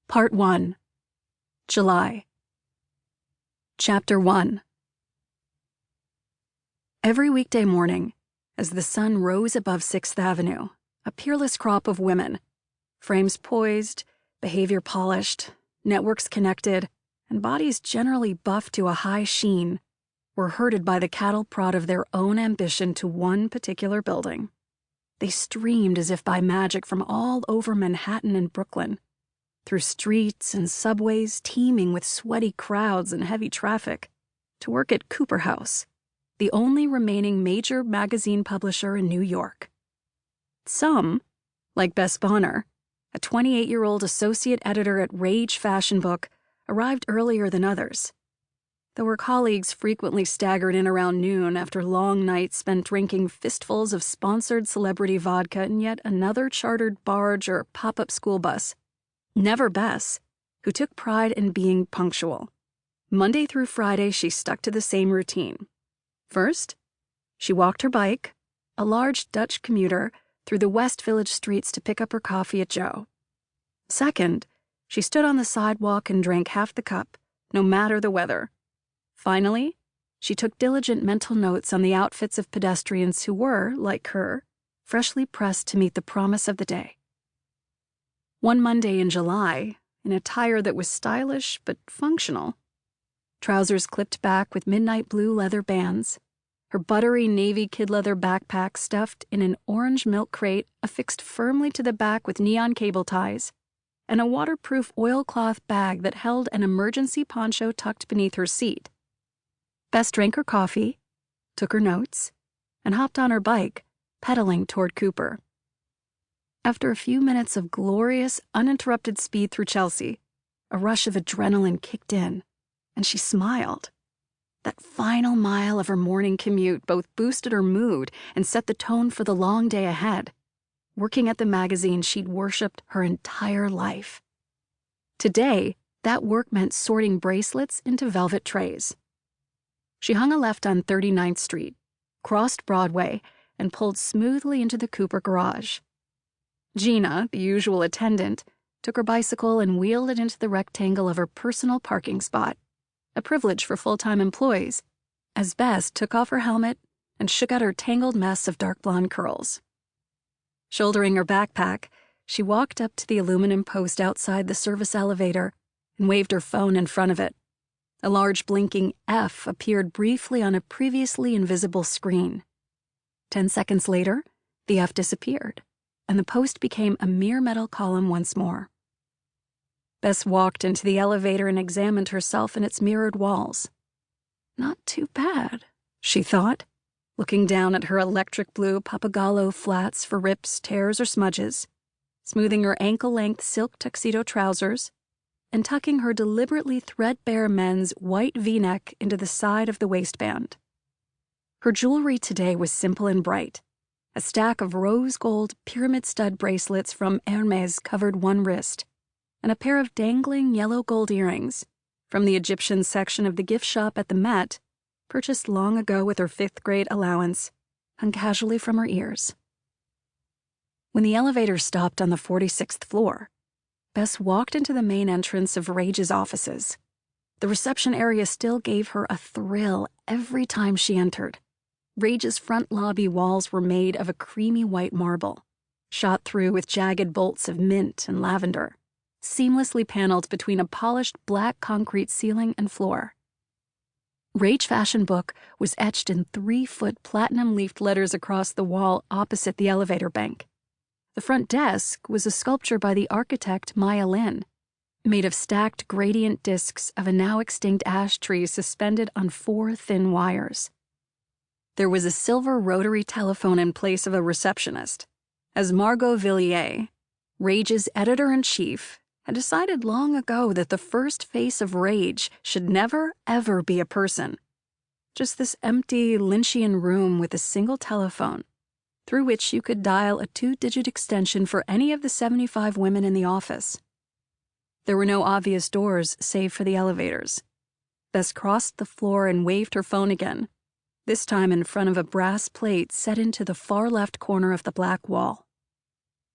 Part 1. July. Chapter 1. Every weekday morning, as the sun rose above 6th Avenue, a peerless crop of women, frames poised, behavior polished, networks connected, and bodies generally buffed to a high sheen, were herded by the cattle prod of their own ambition to one particular building. They streamed as if by magic from all over Manhattan and Brooklyn, through streets and subways teeming with sweaty crowds and heavy traffic, to work at Cooper House, the only remaining major magazine publisher in New York. Some, like Bess Bonner, a 28-year-old associate editor at Rage Fashion Book, arrived earlier than others, though her colleagues frequently staggered in around noon after long nights spent drinking fistfuls of sponsored celebrity vodka in yet another chartered barge or pop-up school bus. Never Bess, who took pride in being punctual. Monday through Friday, she stuck to the same routine. First, she walked her bike, a large Dutch commuter, through the West Village streets to pick up her coffee at Joe. Second, she stood on the sidewalk and drank half the cup, no matter the weather. Finally, she took diligent mental notes on the outfits of pedestrians who were, like her, freshly pressed to meet the promise of the day. One Monday in July, in attire that was stylish but functional, trousers clipped back with midnight blue leather bands, her buttery navy kid leather backpack stuffed in an orange milk crate affixed firmly to the back with neon cable ties, and a waterproof oilcloth bag that held an emergency poncho tucked beneath her seat. Bess drank her coffee, took her notes, and hopped on her bike, pedaling toward Cooper. After a few minutes of glorious, uninterrupted speed through Chelsea, a rush of adrenaline kicked in, and she smiled. That final mile of her morning commute both boosted her mood and set the tone for the long day ahead, working at the magazine she'd worshipped her entire life. Today, that work meant sorting bracelets into velvet trays. She hung a left on 39th Street, crossed Broadway, and pulled smoothly into the Cooper garage. Gina, the usual attendant, took her bicycle and wheeled it into the rectangle of her personal parking spot, a privilege for full-time employees, as Bess took off her helmet and shook out her tangled mess of dark blonde curls. Shouldering her backpack, she walked up to the aluminum post outside the service elevator and waved her phone in front of it. A large blinking F appeared briefly on a previously invisible screen. 10 seconds later, the F disappeared, and the post became a mere metal column once more. Bess walked into the elevator and examined herself in its mirrored walls. Not too bad, she thought, looking down at her electric blue Pappagallo flats for rips, tears, or smudges, smoothing her ankle-length silk tuxedo trousers, and tucking her deliberately threadbare men's white V-neck into the side of the waistband. Her jewelry today was simple and bright. A stack of rose-gold pyramid stud bracelets from Hermes covered one wrist, and a pair of dangling yellow gold earrings from the Egyptian section of the gift shop at the Met, purchased long ago with her 5th-grade allowance, hung casually from her ears. When the elevator stopped on the 46th floor, Bess walked into the main entrance of Rage's offices. The reception area still gave her a thrill every time she entered. Rage's front lobby walls were made of a creamy white marble, shot through with jagged bolts of mint and lavender, seamlessly paneled between a polished black concrete ceiling and floor. Rage Fashion Book was etched in 3-foot platinum-leafed letters across the wall opposite the elevator bank. The front desk was a sculpture by the architect Maya Lin, made of stacked gradient discs of a now-extinct ash tree suspended on 4 thin wires. There was a silver rotary telephone in place of a receptionist, as Margot Villiers, Rage's editor-in-chief, had decided long ago that the first face of Rage should never, ever be a person. Just this empty, Lynchian room with a single telephone, through which you could dial a 2-digit extension for any of the 75 women in the office. There were no obvious doors save for the elevators. Bess crossed the floor and waved her phone again, this time in front of a brass plate set into the far left corner of the black wall.